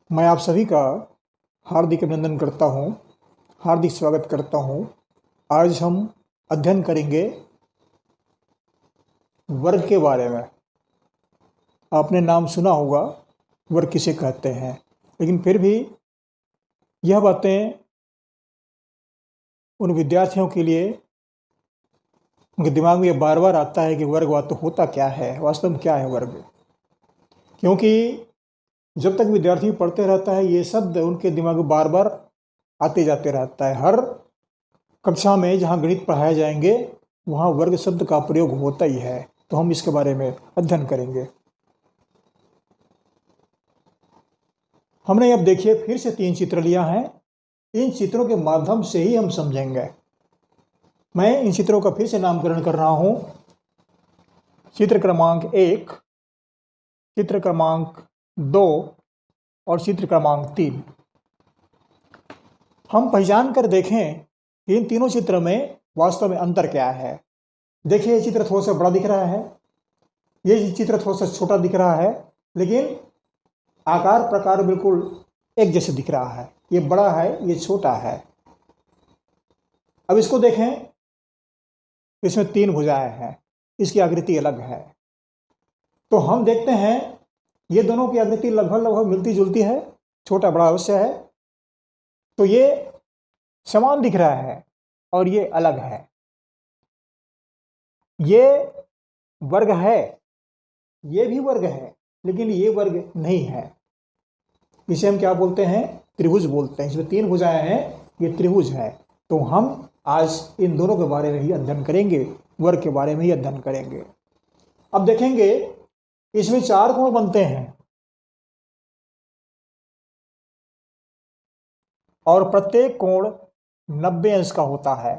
मैं आप सभी का हार्दिक अभिनंदन करता हूँ, हार्दिक स्वागत करता हूँ। आज हम अध्ययन करेंगे वर्ग के बारे में। आपने नाम सुना होगा वर्ग किसे कहते हैं, लेकिन फिर भी यह बातें उन विद्यार्थियों के लिए उनके दिमाग में बार बार आता है कि वर्ग वास्तव होता क्या है, वास्तव में क्या है वर्ग। क्योंकि जब तक विद्यार्थी पढ़ते रहता है ये शब्द उनके दिमाग में बार बार आते जाते रहता है। हर कक्षा में जहाँ गणित पढ़ाए जाएंगे वहाँ वर्ग शब्द का प्रयोग होता ही है। तो हम इसके बारे में अध्ययन करेंगे। हमने अब देखिए फिर से 3 चित्र लिया है। इन चित्रों के माध्यम से ही हम समझेंगे। मैं इन चित्रों का फिर से नामकरण कर रहा हूं। चित्र क्रमांक 1, चित्र क्रमांक 2 और चित्र क्रमांक 3। हम पहचान कर देखें कि इन तीनों चित्र में वास्तव में अंतर क्या है। देखिए ये चित्र थोड़ा सा बड़ा दिख रहा है, ये चित्र थोड़ा सा छोटा दिख रहा है, लेकिन आकार प्रकार बिल्कुल एक जैसे दिख रहा है। ये बड़ा है, ये छोटा है। अब इसको देखें, इसमें 3 भुजाएं हैं, इसकी आकृति अलग है। तो हम देखते हैं ये दोनों की आकृति लगभग लगभग मिलती जुलती है, छोटा बड़ा अवश्य है। तो ये समान दिख रहा है और ये अलग है। ये वर्ग है, ये भी वर्ग है, लेकिन ये वर्ग नहीं है। इसे हम क्या बोलते हैं? त्रिभुज बोलते हैं। इसमें 3 भुजाएं हैं, ये त्रिभुज है। तो हम आज इन दोनों के बारे में ही अध्ययन करेंगे, वर्ग के बारे में ही अध्ययन करेंगे। अब देखेंगे इसमें 4 कोण बनते हैं और प्रत्येक कोण 90 अंश का होता है।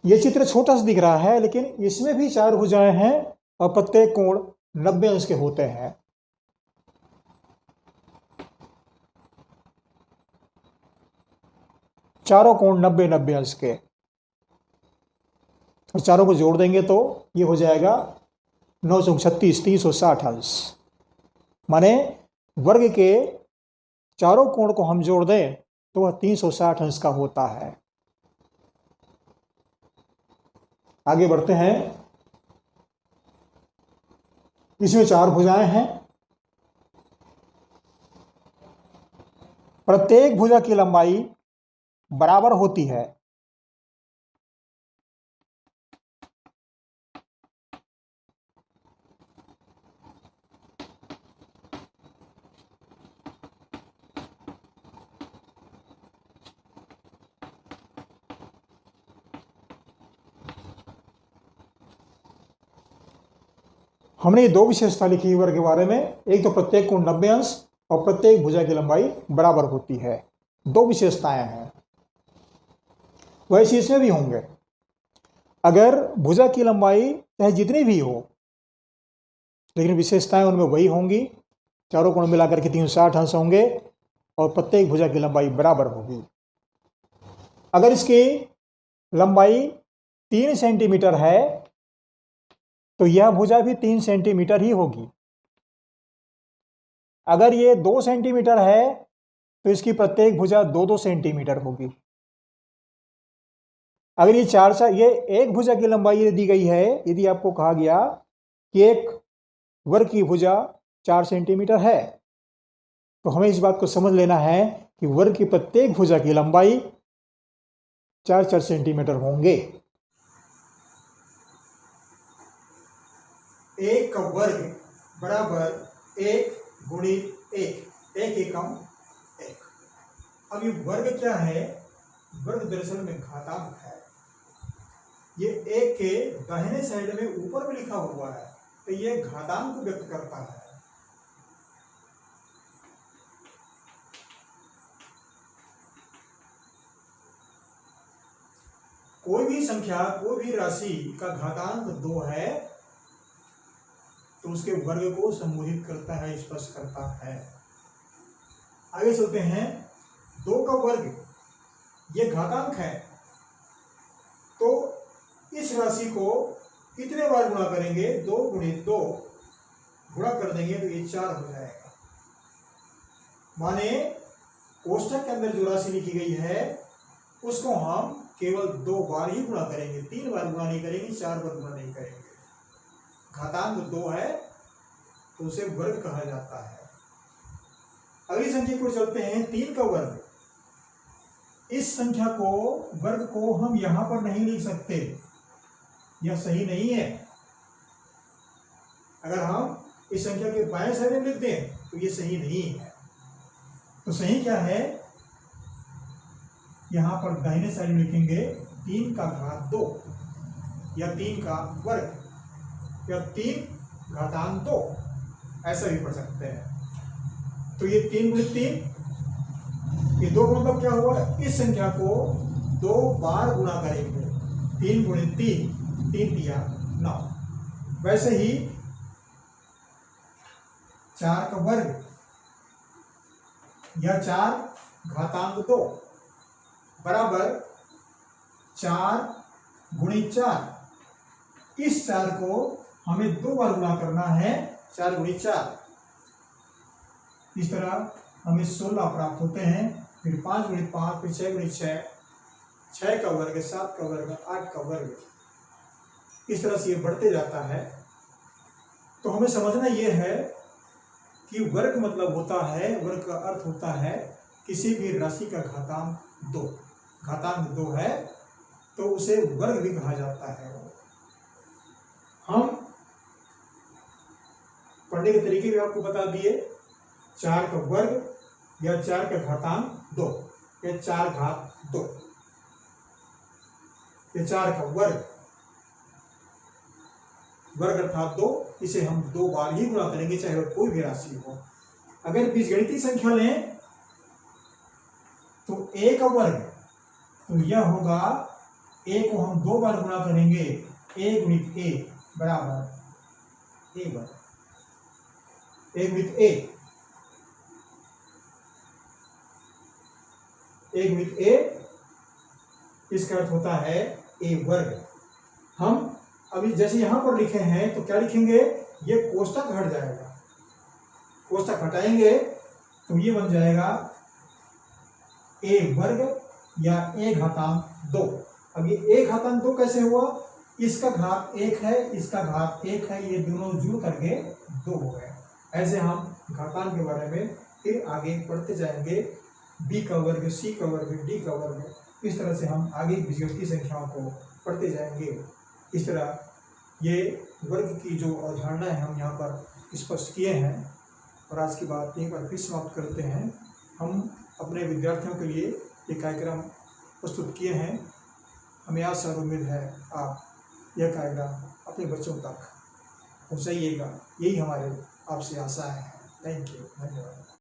ये चित्र छोटा सा दिख रहा है, लेकिन इसमें भी 4 भुजाएं हैं और प्रत्येक कोण 90 अंश के होते हैं। चारों कोण 90-90 अंश के, और चारों को जोड़ देंगे तो ये हो जाएगा 9 × 36 360 अंश। माने वर्ग के चारों कोण को हम जोड़ दें तो वह 360 अंश का होता है। आगे बढ़ते हैं। इसमें 4 भुजाएं हैं, प्रत्येक भुजा की लंबाई बराबर होती है। हमने ये 2 विशेषता लिखी वर्ग के बारे में। एक तो प्रत्येक कोण 90 अंश और प्रत्येक भुजा की लंबाई बराबर होती है। 2 विशेषताएं हैं। वैसे इसमें भी होंगे। अगर भुजा की लंबाई चाहे जितनी भी हो, लेकिन विशेषताएं उनमें वही होंगी। चारों कोण मिलाकर के 360 अंश होंगे और प्रत्येक भुजा की लंबाई बराबर होगी। अगर इसकी लंबाई 3 सेंटीमीटर है तो यह भुजा भी 3 सेंटीमीटर ही होगी। अगर ये 2 सेंटीमीटर है तो इसकी प्रत्येक भुजा 2-2 सेंटीमीटर होगी। अगर ये एक भुजा की लंबाई यदि दी गई है, यदि आपको कहा गया कि एक वर्ग की भुजा 4 सेंटीमीटर है, तो हमें इस बात को समझ लेना है कि वर्ग की प्रत्येक भुजा की लंबाई 4-4 सेंटीमीटर होंगे। एक का वर्ग बराबर 1 × 1, 1 एकम 1। अब ये वर्ग क्या है? वर्ग दरअसल में घातांक है। ये 1 के दाहिने साइड में ऊपर में लिखा हुआ है, तो ये घातांक को व्यक्त करता है। कोई भी संख्या, कोई भी राशि का घातांक 2 है तो उसके वर्ग को संबोधित करता है, स्पष्ट करता है। आगे चलते हैं। 2 का वर्ग ये घातांक है, तो इस राशि को कितने बार गुणा करेंगे, 2 गुणित 2 गुणा कर देंगे तो ये 4 हो जाएगा। माने कोष्ठक के अंदर जो राशि लिखी गई है उसको हम केवल 2 बार ही गुणा करेंगे, 3 बार गुणा नहीं करेंगे, 4 बार गुणा नहीं करेंगे। घातांक 2 है तो उसे वर्ग कहा जाता है। अगली संख्या को चलते हैं, 3 का वर्ग। इस संख्या को वर्ग को हम यहां पर नहीं लिख सकते, यह सही नहीं है। अगर हम इस संख्या के बाएं साइड में लिखते हैं तो ये सही नहीं है। तो सही क्या है, यहां पर दाहिने साइड में लिखेंगे 3 का घात 2 या 3 का वर्ग या 3 घातांक 2, ऐसा भी पढ़ सकते हैं। तो ये 3 गुणित 3, ये 2 का मतलब क्या हुआ, इस संख्या को 2 बार गुणा करेंगे। 3 गुणित 3, 3 दिया 9। वैसे ही 4 का वर्ग या 4 घातांक 2 बराबर 4 गुणित 4। इस 4 को हमें 2 बार गुणा करना है, 4 गुणित 4। इस तरह हमें 16 प्राप्त होते हैं। फिर 5 गुणित 5, फिर 6 गुणित 6, 6 का वर्ग, 7 का वर्ग, 8 का वर्ग, इस तरह से ये बढ़ते जाता है। तो हमें समझना ये है कि वर्ग मतलब होता है, वर्ग का अर्थ होता है किसी भी राशि का घातांक 2। घातांक 2 है तो उसे वर्ग भी कहा जाता है। हम पढ़ने के तरीके भी आपको बता दिए। 4 का वर्ग या 4 का घातांक 2 या 4 घात 2 या 4 का वर्ग, वर्ग अर्थात 2, इसे हम 2 बार ही गुणा करेंगे चाहे वह कोई भी राशि हो। अगर बीजगणितीय संख्या लें तो a का वर्ग, तो यह होगा, a को हम 2 बार गुणा करेंगे, a गुणित a बराबर a वर्ग, a गुणित a, a गुणित a, इसका अर्थ होता है a वर्ग। हम अभी जैसे यहां पर लिखे हैं तो क्या लिखेंगे, ये कोष्ठक हट जाएगा, कोष्ठक हटाएंगे तो ये बन जाएगा a वर्ग या a घातांक 2। अब ये a घातांक 2 कैसे हुआ, इसका घात 1 है, इसका घात 1 है, ये दोनों जुड़ करके 2 हो गए। ऐसे हम घातांक के बारे में फिर आगे पढ़ते जाएंगे। b का वर्ग, c का वर्ग, d का वर्ग, इस तरह से हम आगे बीजगणितीय संख्याओं को पढ़ते जाएंगे। इस तरह ये वर्ग की जो अवधारणा है हम यहाँ पर स्पष्ट किए हैं और आज की बात यहीं पर फिर समाप्त करते हैं। हम अपने विद्यार्थियों के लिए ये कार्यक्रम प्रस्तुत किए हैं। हमें आशा और उम्मीद है आप यह कार्यक्रम अपने बच्चों तक पहुँचाइएगा, यही हमारे आपसे आशा है। थैंक यू, धन्यवाद।